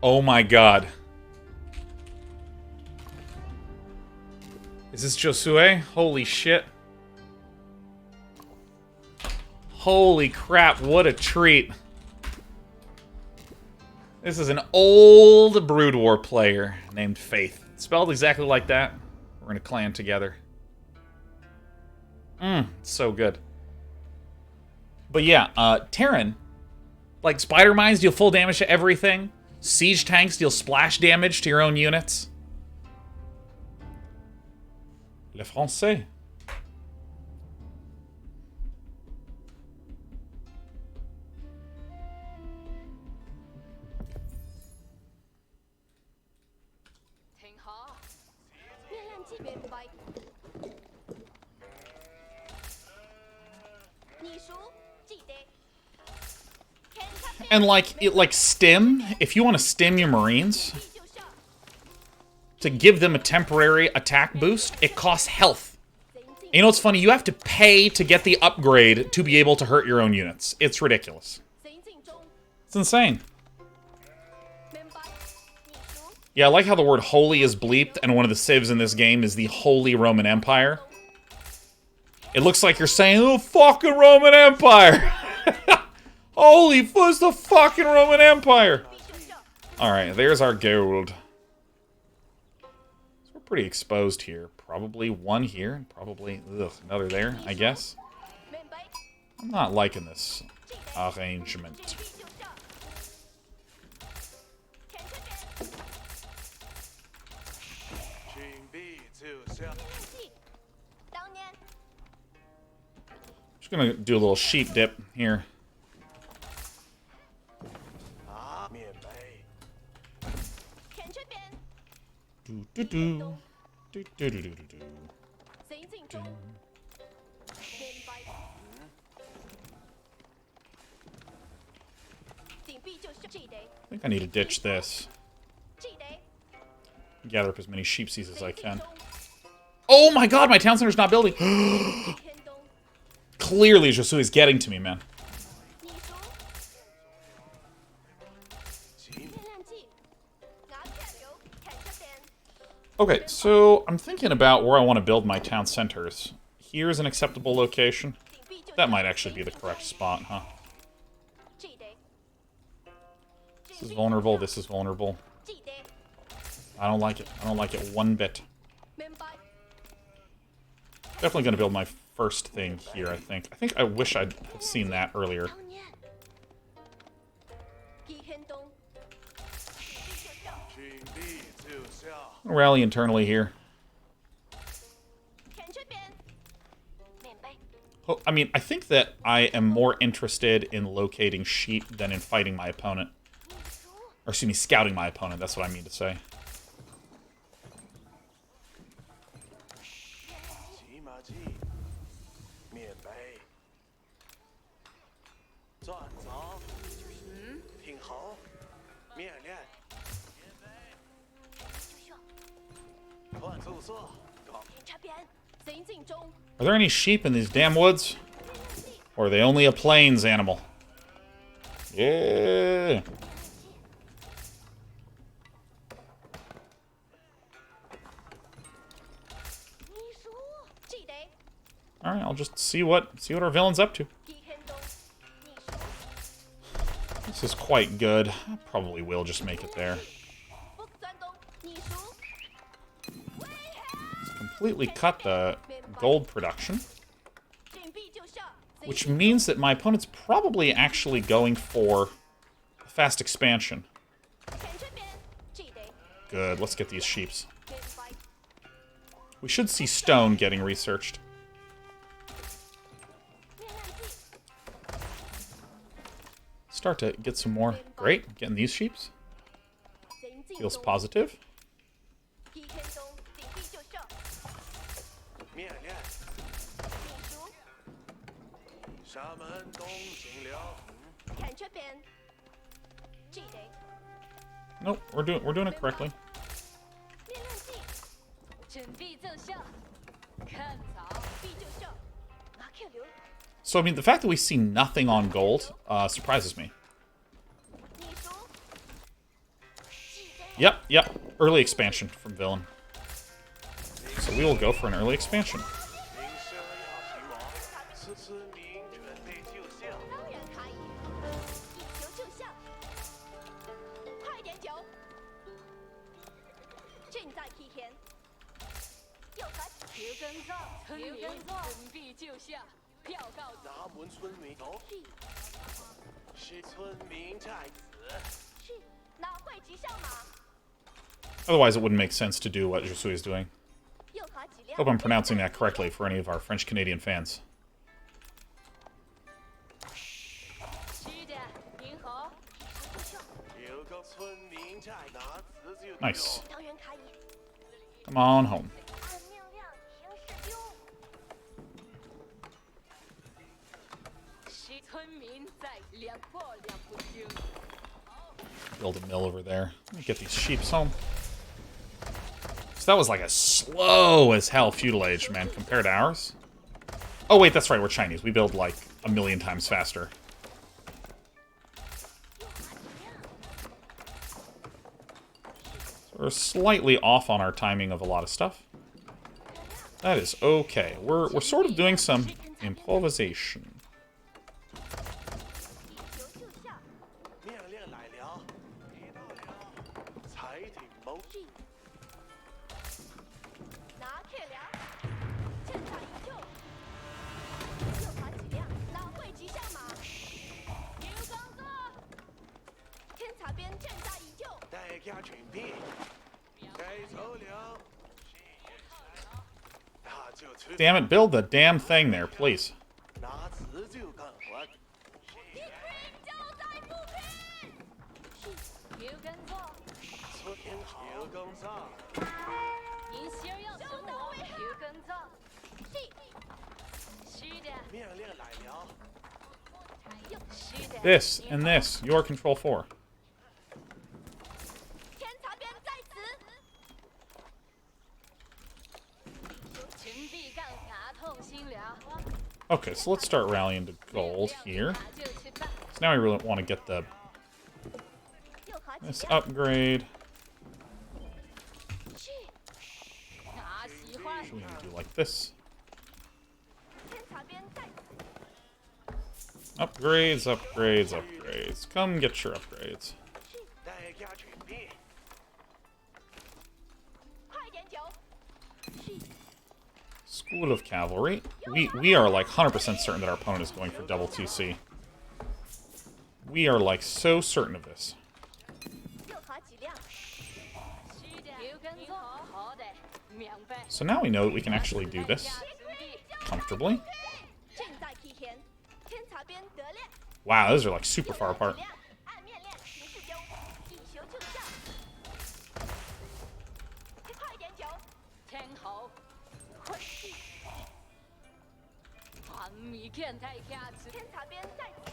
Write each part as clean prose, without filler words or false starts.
Oh my god. Is this Josue? Holy shit. Holy crap, what a treat. This is an old Brood War player named Fayth. Spelled exactly like that. We're in a clan together. So good. But yeah, Terran, like spider mines deal full damage to everything. Siege tanks deal splash damage to your own units. Le français. And like stim, if you want to stim your Marines to give them a temporary attack boost, it costs health. And you know what's funny? You have to pay to get the upgrade to be able to hurt your own units. It's ridiculous. It's insane. Yeah, I like how the word holy is bleeped, and one of the civs in this game is the Holy Roman Empire. It looks like you're saying, oh, fucking Roman Empire! Holy fuzz, the fucking Roman Empire! Alright, there's our gold. So we're pretty exposed here. Probably one here, probably another there, I guess. I'm not liking this arrangement. Just gonna do a little sheep dip here. Do do do do do do do do. I think I need to ditch this. Gather up as many sheepsies as I can. Oh my god, my town center's not building. Clearly, Josue is getting to me, man. Okay, so I'm thinking about where I want to build my town centers. Here's an acceptable location. That might actually be the correct spot, huh? This is vulnerable, this is vulnerable. I don't like it. I don't like it one bit. Definitely gonna build my first thing here, I think. I wish I'd have seen that earlier. Rally internally here. Oh, I mean, I think that I am more interested in locating sheep than in fighting my opponent. Or, excuse me, scouting my opponent. That's what I mean to say. Are there any sheep in these damn woods? Or are they only a plains animal? Yeah. Alright, I'll just see what our villain's up to. This is quite good. I probably will just make it there. Completely cut the gold production, which means that my opponent's probably actually going for a fast expansion. Good, let's get these sheeps. We should see stone getting researched. Start to get some more. Great, getting these sheeps. Feels positive. Nope, we're doing it correctly. So I mean, the fact that we see nothing on gold surprises me. Yep. Early expansion from villain. So we will go for an early expansion. Otherwise, it wouldn't make sense to do what Jusui is doing. Hope I'm pronouncing that correctly for any of our French-Canadian fans. Nice. Come on home. Build a mill over there. Let me get these sheeps home. So that was like a slow as hell feudal age, man, compared to ours. Oh wait, that's right, we're Chinese. We build like a million times faster. So we're slightly off on our timing of a lot of stuff. That is okay. We're sort of doing some improvisation. Damn it, build the damn thing there, please. This and this, your control 4. Okay, so let's start rallying to gold here. So now we really want to get this upgrade. Should we do like this? Upgrades, upgrades, upgrades. Come get your upgrades. School of Cavalry. We are like 100% certain that our opponent is going for double TC. We are like so certain of this. So now we know that we can actually do this comfortably. Wow, those are like super far apart.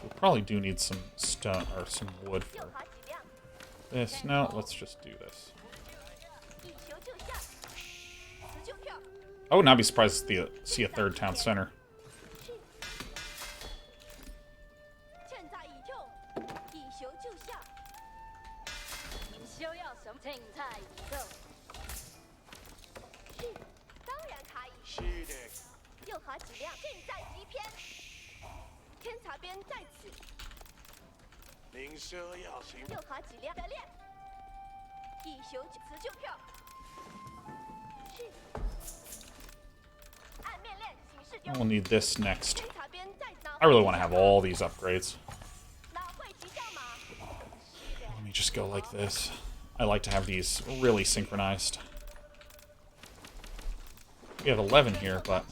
We probably do need some stone or some wood for this. No, let's just do this. I would not be surprised to see a third town center. We'll need this next. I really want to have all these upgrades. Let me just go like this. I like to have these really synchronized. We have 11 here, but...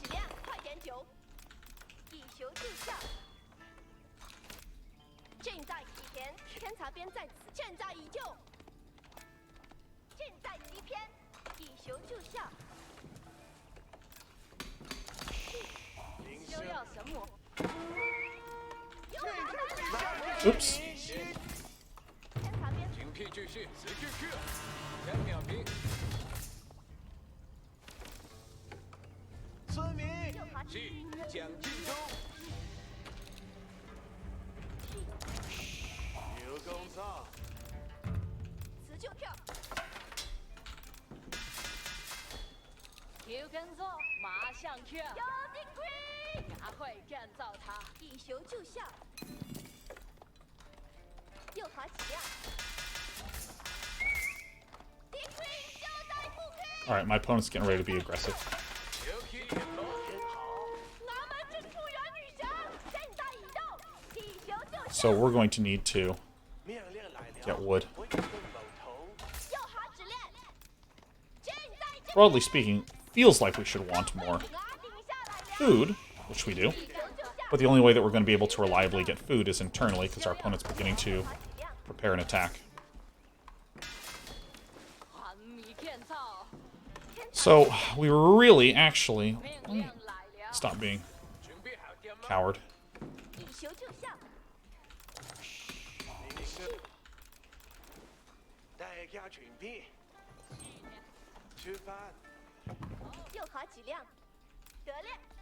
Oops. Alright, my opponent's getting ready to be aggressive. So we're going to need to get wood. Broadly speaking, feels like we should want more food, which we do. But the only way that we're going to be able to reliably get food is internally, because our opponent's beginning to prepare an attack. So, we were really, actually... Stop being coward.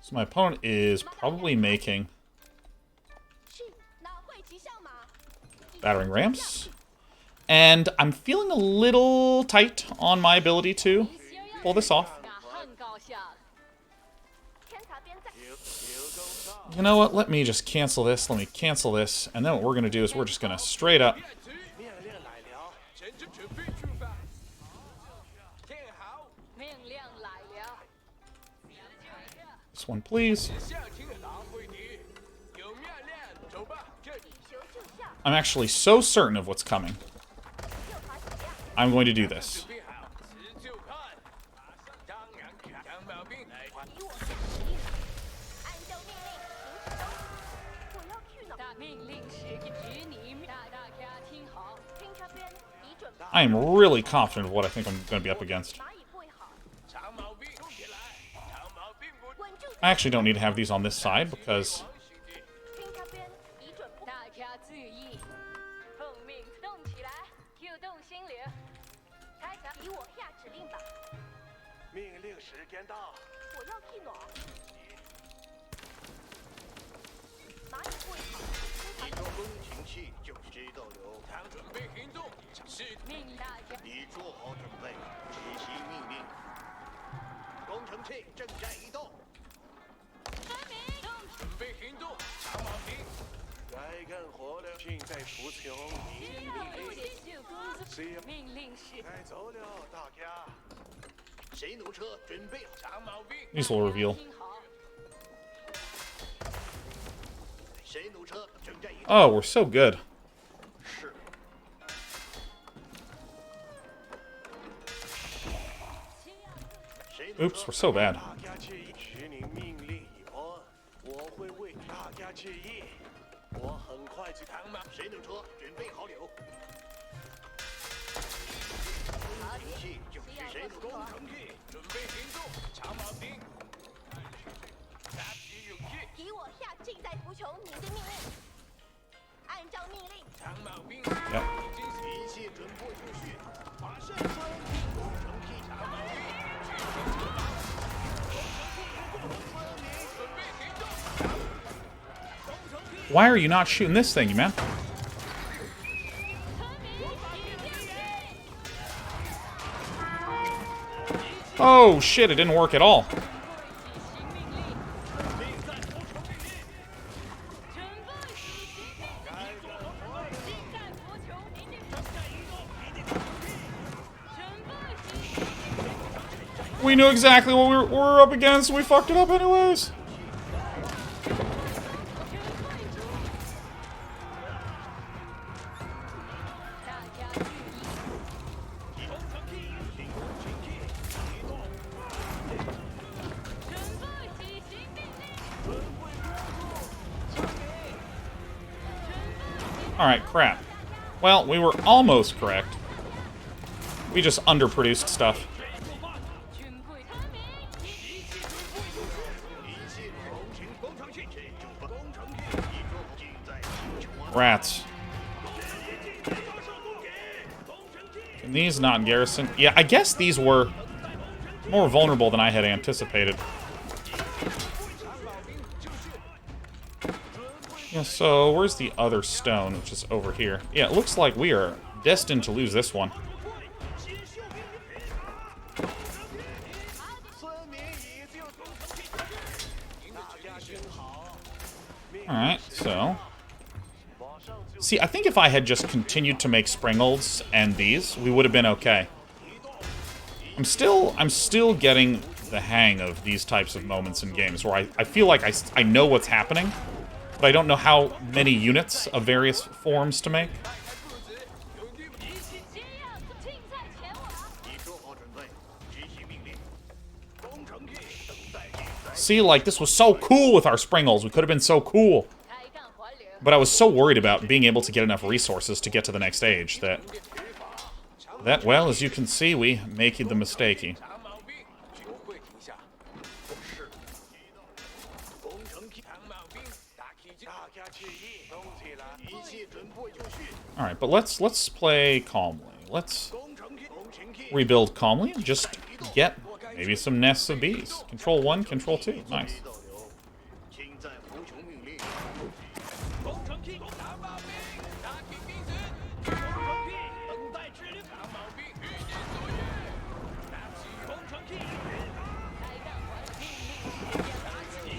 So my opponent is probably making battering rams. And I'm feeling a little tight on my ability to pull this off. You know what? Let me just cancel this. Let me cancel this. And then what we're going to do is we're just going to straight up... This one, please. I'm actually so certain of what's coming. I'm going to do this. I am really confident of what I think I'm going to be up against. I actually don't need to have these on this side because... These will reveal. Oh, we're so good. Oops, we're so bad. Yep. Why are you not shooting this thing, man? Oh shit, it didn't work at all. We knew exactly what we were up against, and we fucked it up anyways. Alright, crap. Well, we were almost correct. We just underproduced stuff. Rats. Can these not garrison? Yeah, I guess these were more vulnerable than I had anticipated. Yeah, so where's the other stone, which is over here? Yeah, it looks like we are destined to lose this one. Alright, so... See, I think if I had just continued to make Springolds and these, we would have been okay. I'm still getting the hang of these types of moments in games where I feel like I know what's happening, but I don't know how many units of various forms to make. See, like, this was so cool with our Springolds. We could have been so cool. But I was so worried about being able to get enough resources to get to the next stage that, well, as you can see, we make the mistakey. Alright, but let's play calmly. Let's rebuild calmly and just get maybe some nests of bees. Control 1, Control 2. Nice.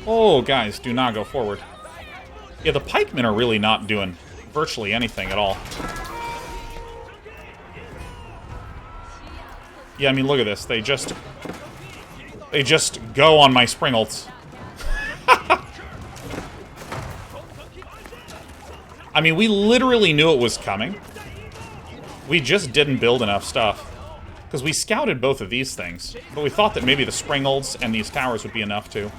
Oh, guys, do not go forward. Yeah, the pikemen are really not doing virtually anything at all. Yeah, I mean, look at this. They just go on my Springolds. I mean, we literally knew it was coming. We just didn't build enough stuff. Because we scouted both of these things. But we thought that maybe the Springolds and these towers would be enough to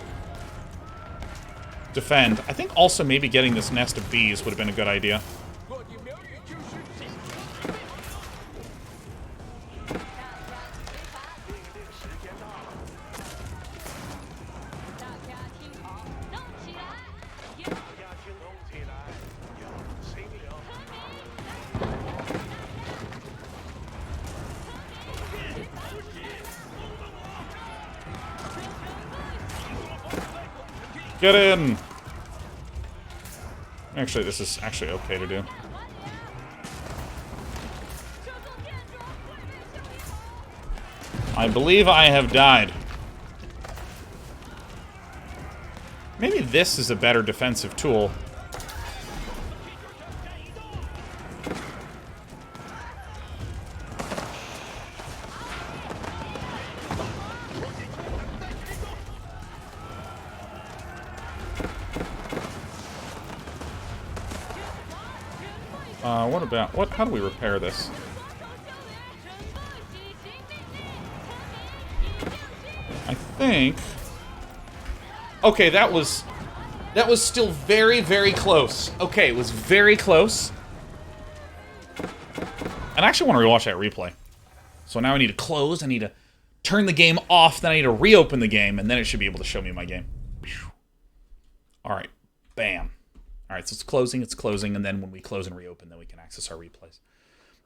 defend. I think also maybe getting this nest of bees would have been a good idea. Get in! Actually, this is actually okay to do. I believe I have died. Maybe this is a better defensive tool. How do we repair this? I think... Okay, that was still very, very close. Okay, it was very close. And I actually want to rewatch that replay. So now I need to close, I need to turn the game off, then I need to reopen the game, and then it should be able to show me my game. Alright, bam. Alright, so it's closing, and then when we close and reopen, then we can access our replays.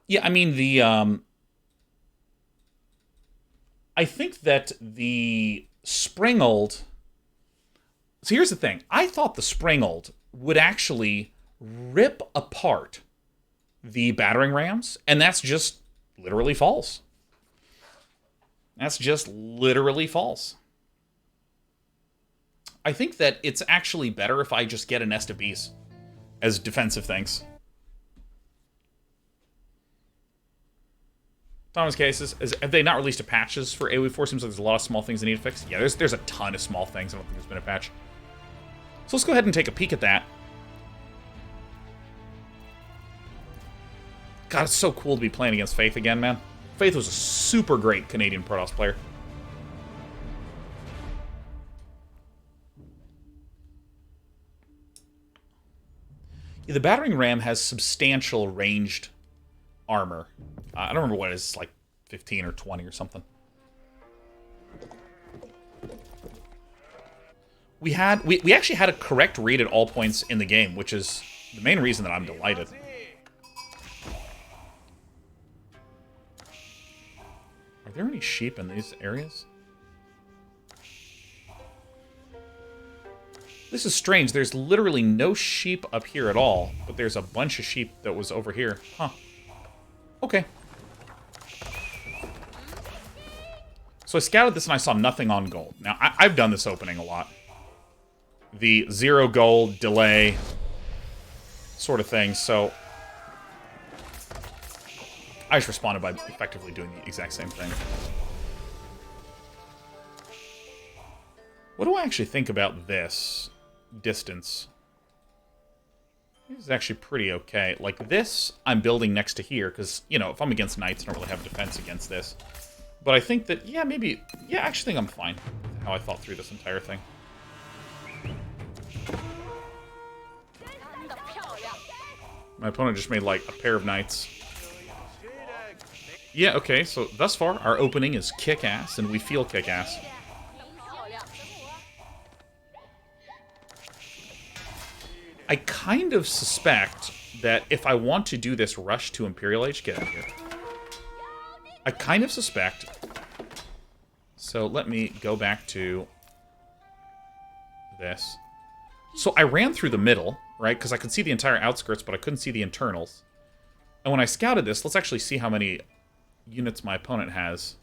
Yeah, I mean, I think that the Springold... So here's the thing. I thought the Springold would actually rip apart the battering rams, and that's just literally false. That's just literally false. I think that it's actually better if I just get a nest of bees as defensive things. Thomas Cases, have they not released a patches for AoE 4? Seems like there's a lot of small things that need to fix. Yeah, there's a ton of small things. I don't think there's been a patch. So let's go ahead and take a peek at that. God, it's so cool to be playing against Fayth again, man. Fayth was a super great Canadian Protoss player. Yeah, the battering ram has substantial ranged armor. I don't remember what it is, like 15 or 20 or something. We actually had a correct read at all points in the game, which is the main reason that I'm delighted. Are there any sheep in these areas? This is strange. There's literally no sheep up here at all, but there's a bunch of sheep that was over here. Huh. Okay. So I scouted this and I saw nothing on gold. Now, I've done this opening a lot. the 0 gold delay sort of thing, so I just responded by effectively doing the exact same thing. What do I actually think about this distance? This is actually pretty okay. Like this, I'm building next to here, because, you know, if I'm against knights, I don't really have defense against this. But I think that, yeah, maybe, yeah, I actually think I'm fine with how I thought through this entire thing. My opponent just made, like, a pair of knights. Yeah, okay, so thus far, our opening is kick-ass, and we feel kick-ass. I kind of suspect that if I want to do this rush to Imperial Age, get out of here. I kind of suspect. So let me go back to this. So I ran through the middle, right? Because I could see the entire outskirts, but I couldn't see the internals. And when I scouted this, let's actually see how many units my opponent has.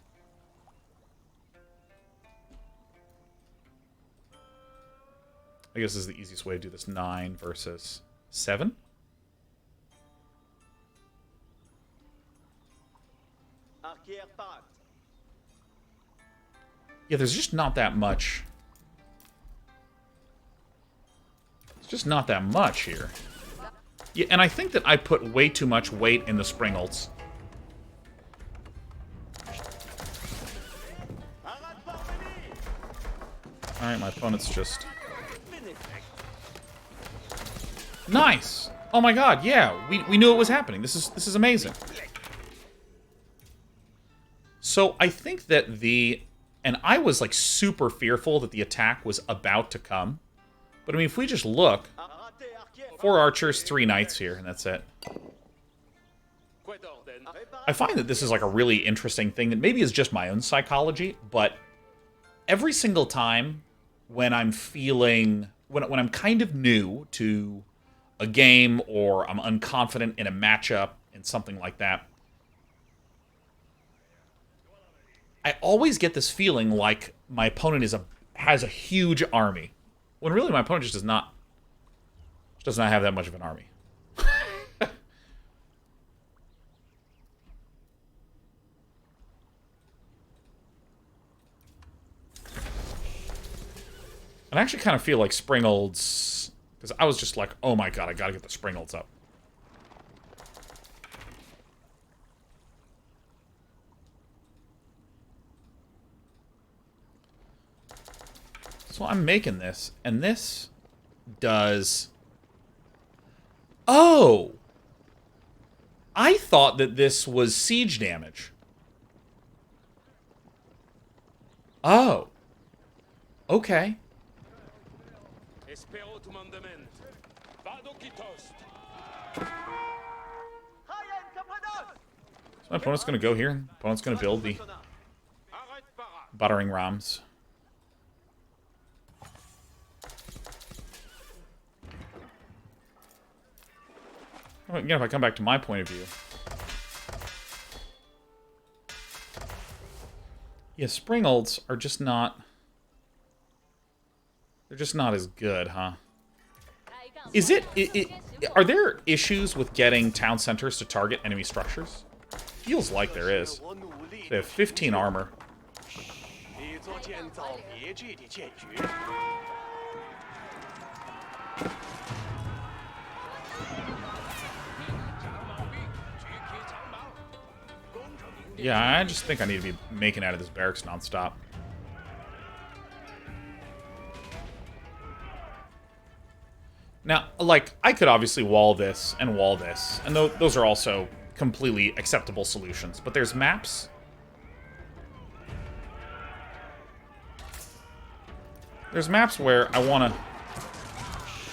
I guess this is the easiest way to do this. 9 versus 7. Yeah, there's just not that much. It's just not that much here. Yeah, and I think that I put way too much weight in the Springholds. Alright, my opponent's just... Nice! Oh my god, yeah, we knew it was happening. This is amazing. So I think that and I was like super fearful that the attack was about to come. But I mean, if we just look, 4 archers, 3 knights here, and that's it. I find that this is like a really interesting thing that maybe is just my own psychology, but every single time when I'm feeling, when I'm kind of new to a game, or I'm unconfident in a matchup and something like that, I always get this feeling like my opponent has a huge army, when really my opponent just does not have that much of an army. And I actually kind of feel like Springholds, because I was just like, oh my god, I gotta get the Springholds up. So I'm making this, and this does... Oh! I thought that this was siege damage. Oh. Okay. So my opponent's going to go here. Opponent's going to build the battering rams. Again, if I come back to my point of view. Yeah, Springholds are just not... They're just not as good, huh? Is are there issues with getting town centers to target enemy structures? Feels like there is. They have 15 armor. Yeah, I just think I need to be making out of this barracks nonstop. Now, like, I could obviously wall this, and those are also completely acceptable solutions. But there's maps. There's maps where I want to...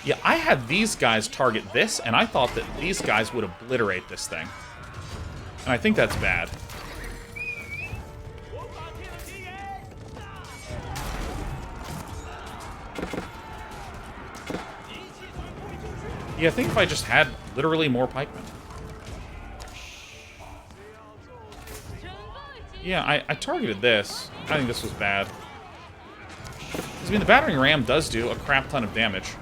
Yeah, I had these guys target this, and I thought that these guys would obliterate this thing. And I think that's bad. Yeah, I think if I just had literally more pikemen. Yeah, I targeted this. I think this was bad. This I mean, the battering ram does do a crap ton of damage.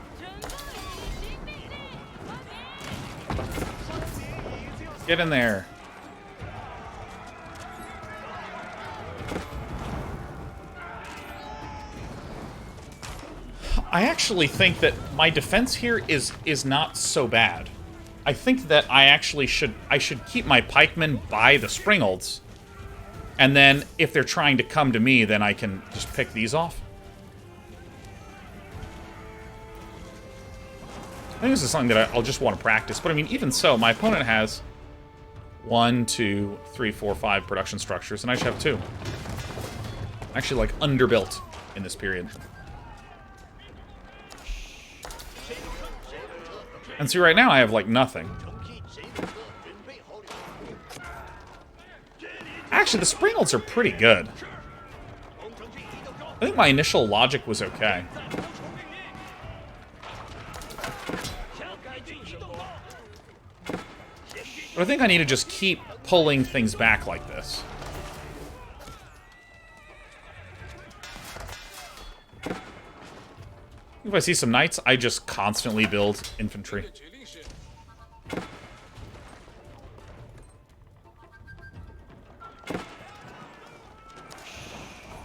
Get in there. I actually think that my defense here is not so bad. I think that I actually should keep my pikemen by the Springolds. And then if they're trying to come to me, then I can just pick these off. I think this is something that I'll just want to practice. But I mean, even so, my opponent has 1, 2, 3, 4, 5 production structures, and I should have 2. Actually, like, underbuilt in this period. And see, right now I have, like, nothing. Actually, the Springolds are pretty good. I think my initial logic was okay. But I think I need to just keep pulling things back like this. If I see some knights, I just constantly build infantry.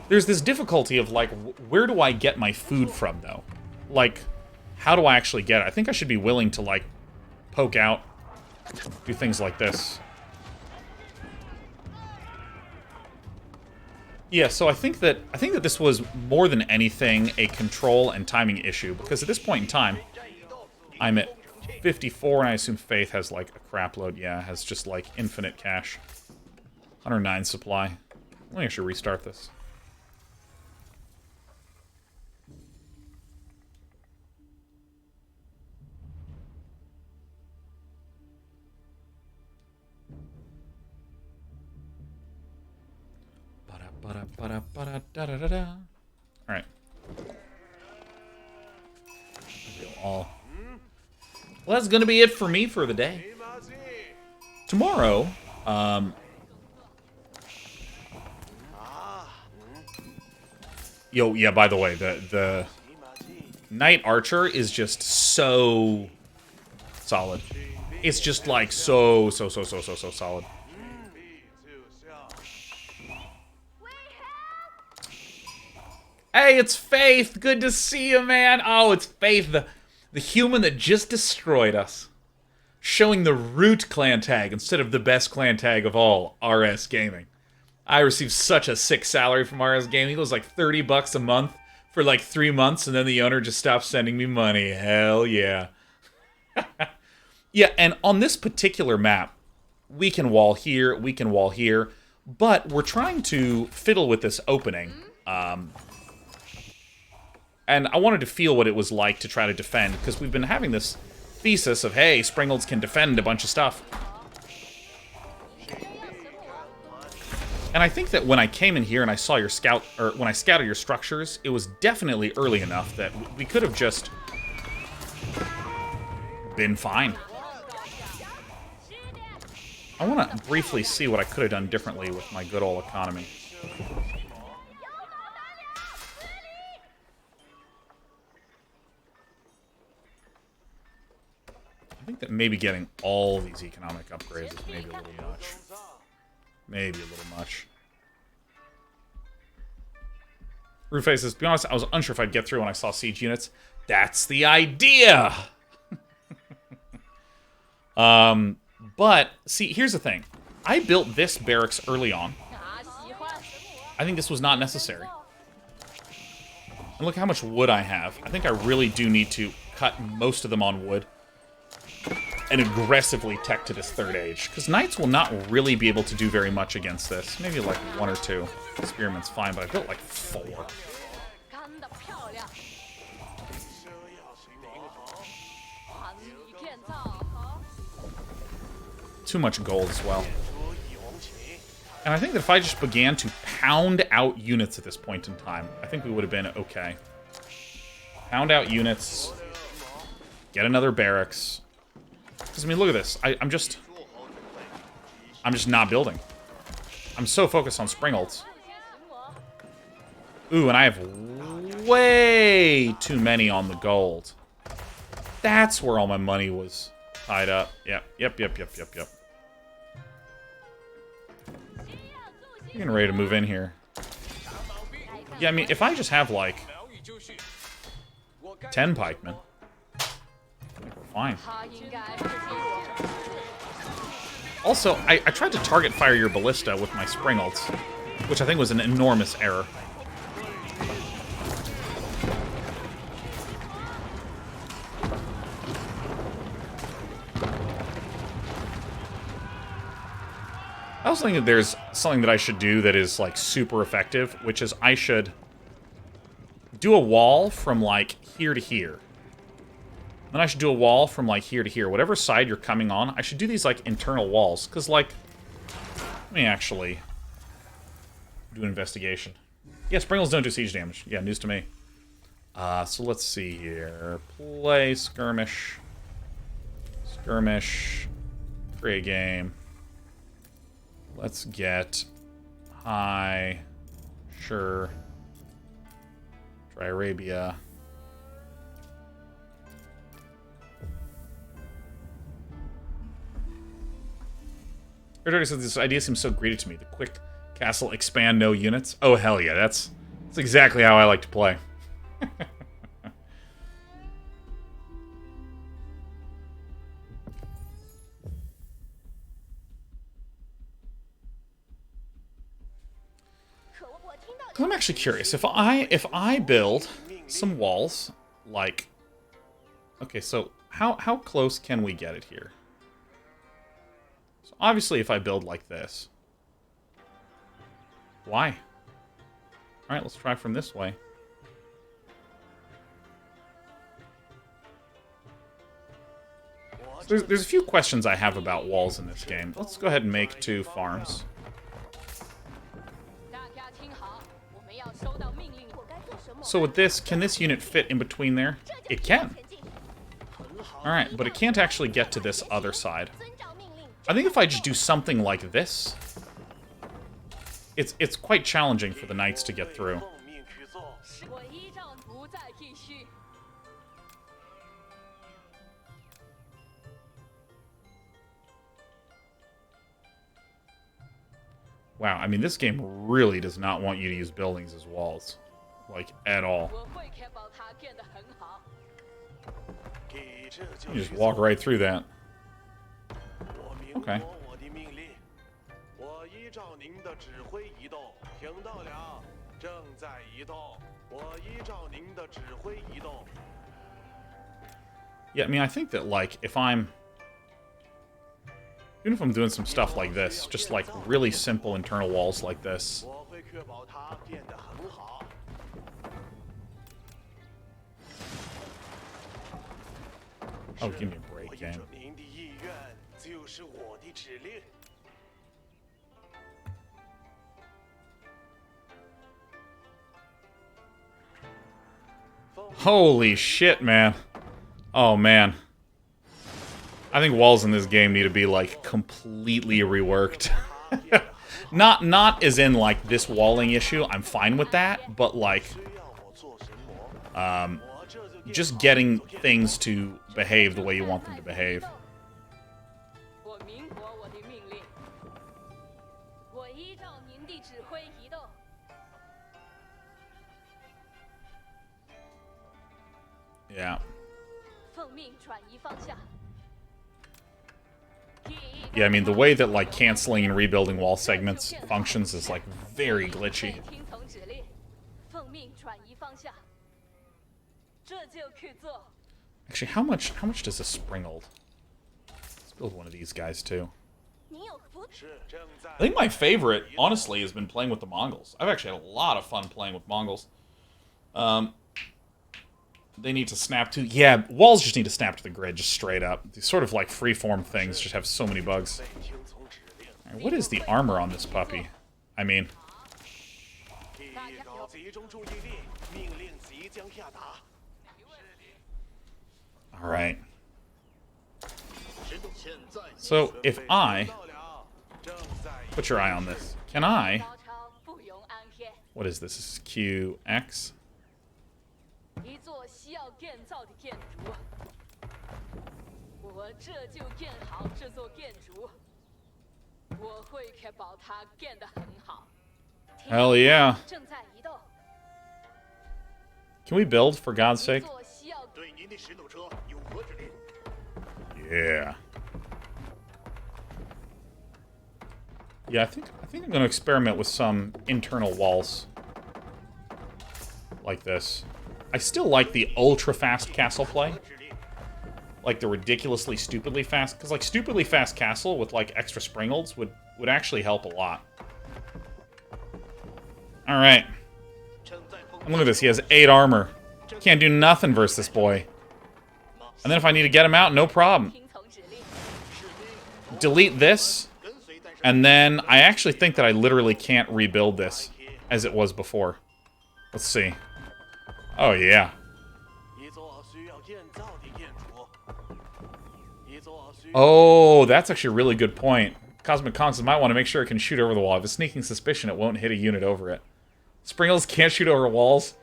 There's this difficulty of, like, where do I get my food from, though? Like, how do I actually get it? I think I should be willing to, like, poke out, do things like this. Yeah, so I think that this was more than anything a control and timing issue, because at this point in time, I'm at 54, and I assume Fayth has like a crap load. Yeah, has just like infinite cash. 109 supply. Let me actually restart this. Alright. Well, that's gonna be it for me for the day. Tomorrow, yeah, by the way, the Knight Archer is just so solid. It's just like so solid. Hey, it's Fayth! Good to see you, man! Oh, it's Fayth, the human that just destroyed us. Showing the root clan tag instead of the best clan tag of all, RS Gaming. I received such a sick salary from RS Gaming. It was like 30 bucks a month for like 3 months, and then the owner just stopped sending me money. Hell yeah. Yeah, and on this particular map, we can wall here, we can wall here, but we're trying to fiddle with this opening. And I wanted to feel what it was like to try to defend, because we've been having this thesis of, hey, Springolds can defend a bunch of stuff. And I think that when I came in here and I saw your scout, or when I scouted your structures, it was definitely early enough that we could have just been fine. I want to briefly see what I could have done differently with my good old economy. I think that maybe getting all these economic upgrades is maybe a little much. Maybe a little much. Rootface says, to be honest, I was unsure if I'd get through when I saw siege units. That's the idea! But, see, here's the thing. I built this barracks early on. I think this was not necessary. And look how much wood I have. I think I really do need to cut most of them on wood and aggressively tech to this third age, because knights will not really be able to do very much against this. Maybe like 1 or 2. Spearman's fine, but I built like 4. Too much gold as well. And I think that if I just began to pound out units at this point in time, I think we would have been okay. Pound out units, get another barracks. Because, I mean, look at this. I'm just not building. I'm so focused on Springolds. Ooh, and I have way too many on the gold. That's where all my money was tied up. Yep. You're getting ready to move in here. Yeah, I mean, if I just have, like, 10 pikemen, I think we're fine. Also, I tried to target fire your ballista with my spring ults, which I think was an enormous error. I was thinking there's something that I should do that is, like, super effective, which is I should do a wall from, like, here to here. Then I should do a wall from, like, here to here. Whatever side you're coming on, I should do these, like, internal walls. Because, like, let me actually do an investigation. Yeah, Springles don't do siege damage. Yeah, news to me. So let's see here. Play skirmish. Skirmish. Create game. Let's get high. Sure. Try Arabia. Everybody says this idea seems so greedy to me. The quick castle expand no units. Oh hell yeah, that's exactly how I like to play. I'm actually curious if I build some walls, like, okay, so how close can we get it here? So obviously, if I build like this, why? All right, let's try from this way. So there's a few questions I have about walls in this game. Let's go ahead and make 2 farms. So with this, can this unit fit in between there? It can. Alright, but it can't actually get to this other side. I think if I just do something like this, it's quite challenging for the knights to get through. Wow, I mean, this game really does not want you to use buildings as walls. Like, at all. You just walk right through that. Okay. Yeah, I mean, I think that, like, even if I'm doing some stuff like this, just, like, really simple internal walls like this. Oh, give me a break, game. Holy shit, man. Oh, man. I think walls in this game need to be, like, completely reworked. Not as in, like, this walling issue. I'm fine with that, but, like, just getting things to behave the way you want them to behave. Yeah. Yeah, I mean, the way that, like, canceling and rebuilding wall segments functions is, like, very glitchy. Actually, how much does a spring hold? Let's build one of these guys, too. I think my favorite, honestly, has been playing with the Mongols. I've actually had a lot of fun playing with Mongols. They need to snap to... Yeah, walls just need to snap to the grid, just straight up. These sort of, like, freeform things just have so many bugs. Right, what is the armor on this puppy? I mean... Alright. So, if I... Put your eye on this. Can I... What is this? This is QX? Hell yeah. Can we build, for God's sake? Yeah. Yeah, I think I'm gonna experiment with some internal walls. Like this. I still like the ultra-fast castle play. Like the ridiculously, stupidly fast... Because, like, stupidly fast castle with, like, extra springolds would actually help a lot. Alright. And look at this, he has 8 armor. Can't do nothing versus this boy. And then if I need to get him out, no problem. Delete this. And then I actually think that I literally can't rebuild this as it was before. Let's see. Oh, yeah. Oh, that's actually a really good point. Cosmic Constance might want to make sure it can shoot over the wall. I have a sneaking suspicion it won't hit a unit over it. Springles can't shoot over walls?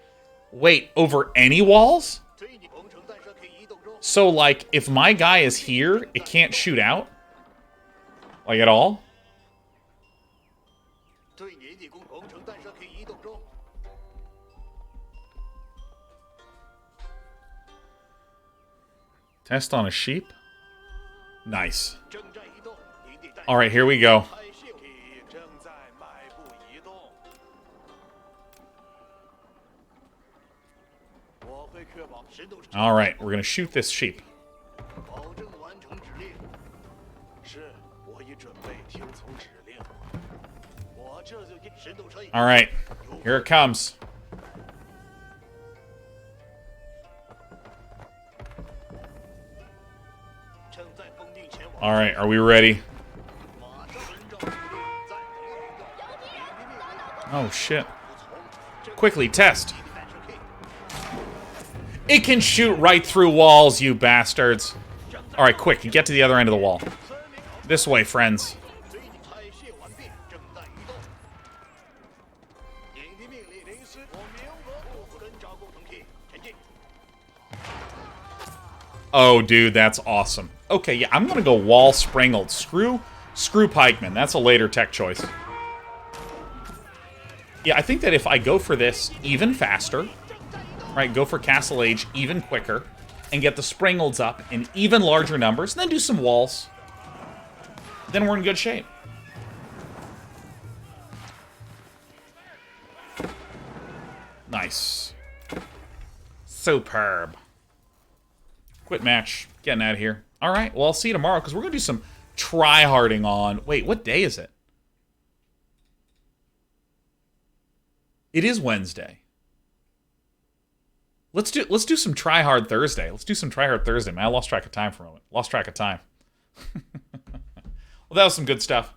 Wait, over any walls? So, like, if my guy is here, it can't shoot out? Like, at all? Test on a sheep? Nice. Alright, here we go. Alright, we're gonna shoot this sheep. Alright, here it comes. Alright, are we ready? Oh, shit. Quickly, test. It can shoot right through walls, you bastards. Alright, quick, get to the other end of the wall. This way, friends. Oh, dude, that's awesome. Okay, yeah, I'm gonna go wall springled. Screw pikemen. That's a later tech choice. Yeah, I think that if I go for this even faster, right, go for Castle Age even quicker, and get the springleds up in even larger numbers, and then do some walls, then we're in good shape. Nice. Superb. Quit match. Getting out of here. Alright, well, I'll see you tomorrow, because we're going to do some try-harding on... Wait, what day is it? It is Wednesday. Let's do some try-hard Thursday. Let's do some try-hard Thursday, man. I lost track of time for a moment. Lost track of time. Well, that was some good stuff.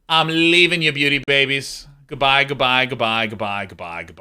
I'm leaving you, beauty babies. Goodbye, goodbye, goodbye, goodbye, goodbye, goodbye.